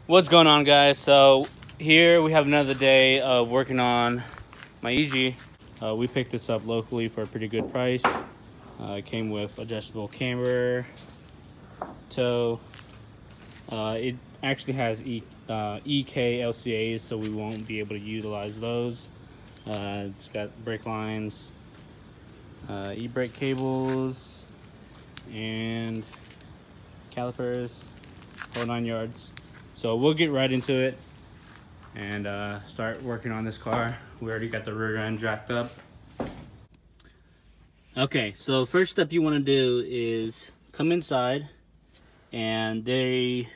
What's going on, guys? So here we have another day of working on my EG. We picked this up locally for a pretty good price. It came with adjustable camber, tow. It actually has EK LCAs, so we won't be able to utilize those. It's got brake lines, e-brake cables, and calipers, whole 9 yards. So we'll get right into it and start working on this car. We already got the rear end jacked up. Okay, so first step you want to do is come inside and they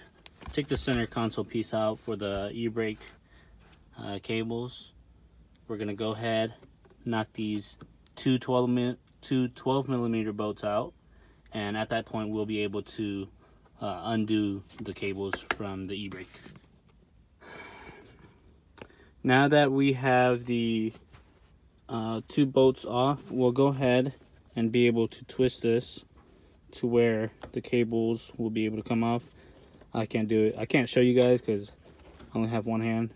take the center console piece out for the e-brake cables. We're gonna go ahead, knock these two 12 millimeter bolts out, and at that point we'll be able to undo the cables from the e-brake. Now that we have the two bolts off, we'll go ahead and be able to twist this to where the cables will be able to come off. I can't do it. I can't show you guys because I only have one hand.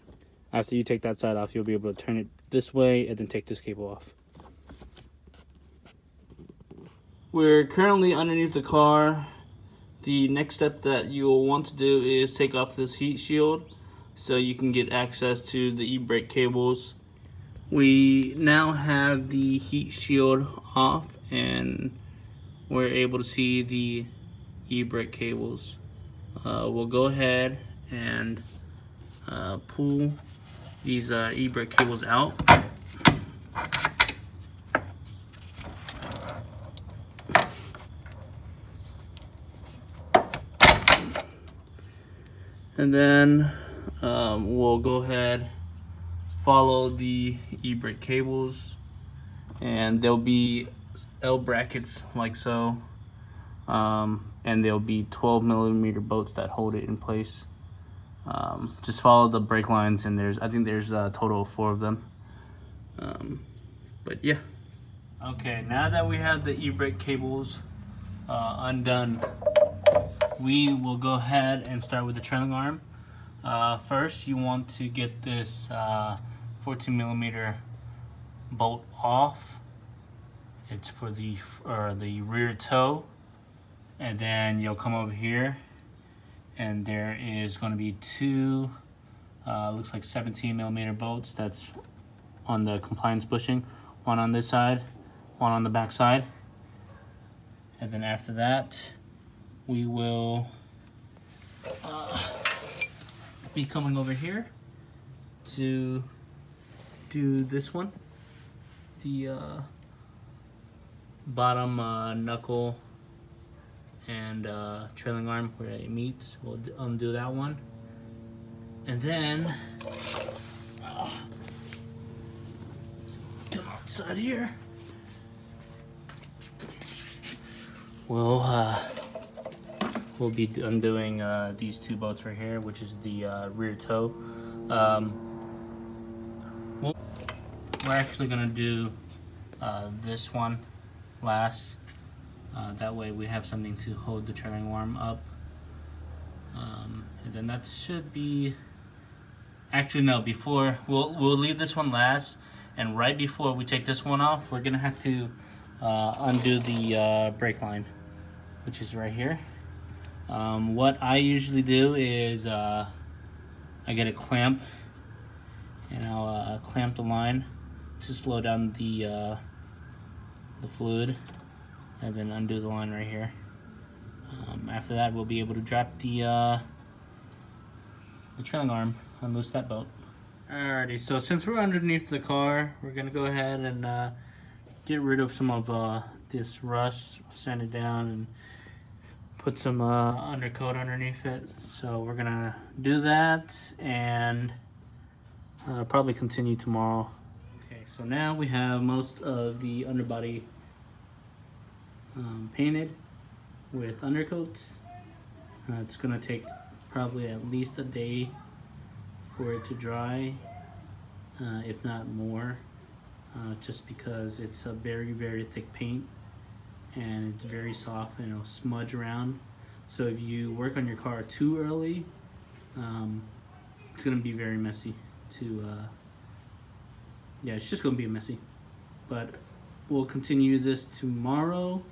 After you take that side off, you'll be able to turn it this way and then take this cable off. We're currently underneath the car. The next step that you'll want to do is take off this heat shield so you can get access to the e-brake cables. We now have the heat shield off and we're able to see the e-brake cables. We'll go ahead and pull these e-brake cables out. And then we'll go ahead, follow the e-brake cables, and there'll be L brackets like so, and there'll be 12 millimeter bolts that hold it in place. Just follow the brake lines, and I think there's a total of 4 of them. But yeah. Okay, now that we have the e-brake cables undone, we will go ahead and start with the trailing arm. First, you want to get this 14 millimeter bolt off. It's for the rear toe, and then you'll come over here, and there is going to be 2 looks like 17 millimeter bolts that's on the compliance bushing. One on this side, one on the back side, and then after that we will be coming over here to do this one, the bottom knuckle and trailing arm where it meets. We'll undo that one, and then come outside here. We'll be undoing these 2 bolts right here, which is the rear toe. We're actually gonna do this one last. That way we have something to hold the trailing arm up. And then that should be, actually no, before, we'll leave this one last, and right before we take this one off, we're gonna have to undo the brake line, which is right here. What I usually do is I get a clamp and I'll clamp the line to slow down the fluid, and then undo the line right here. After that, we'll be able to drop the trailing arm, unloose that bolt. Alrighty, so since we're underneath the car, we're gonna go ahead and get rid of some of this rust, sand it down, and put some undercoat underneath it. So we're gonna do that and probably continue tomorrow. Okay, so now we have most of the underbody painted with undercoat. It's gonna take probably at least a day for it to dry, if not more, just because it's a very thick paint and it's very soft and it'll smudge around. So if you work on your car too early, it's gonna be very messy to yeah, it's just gonna be messy, but we'll continue this tomorrow.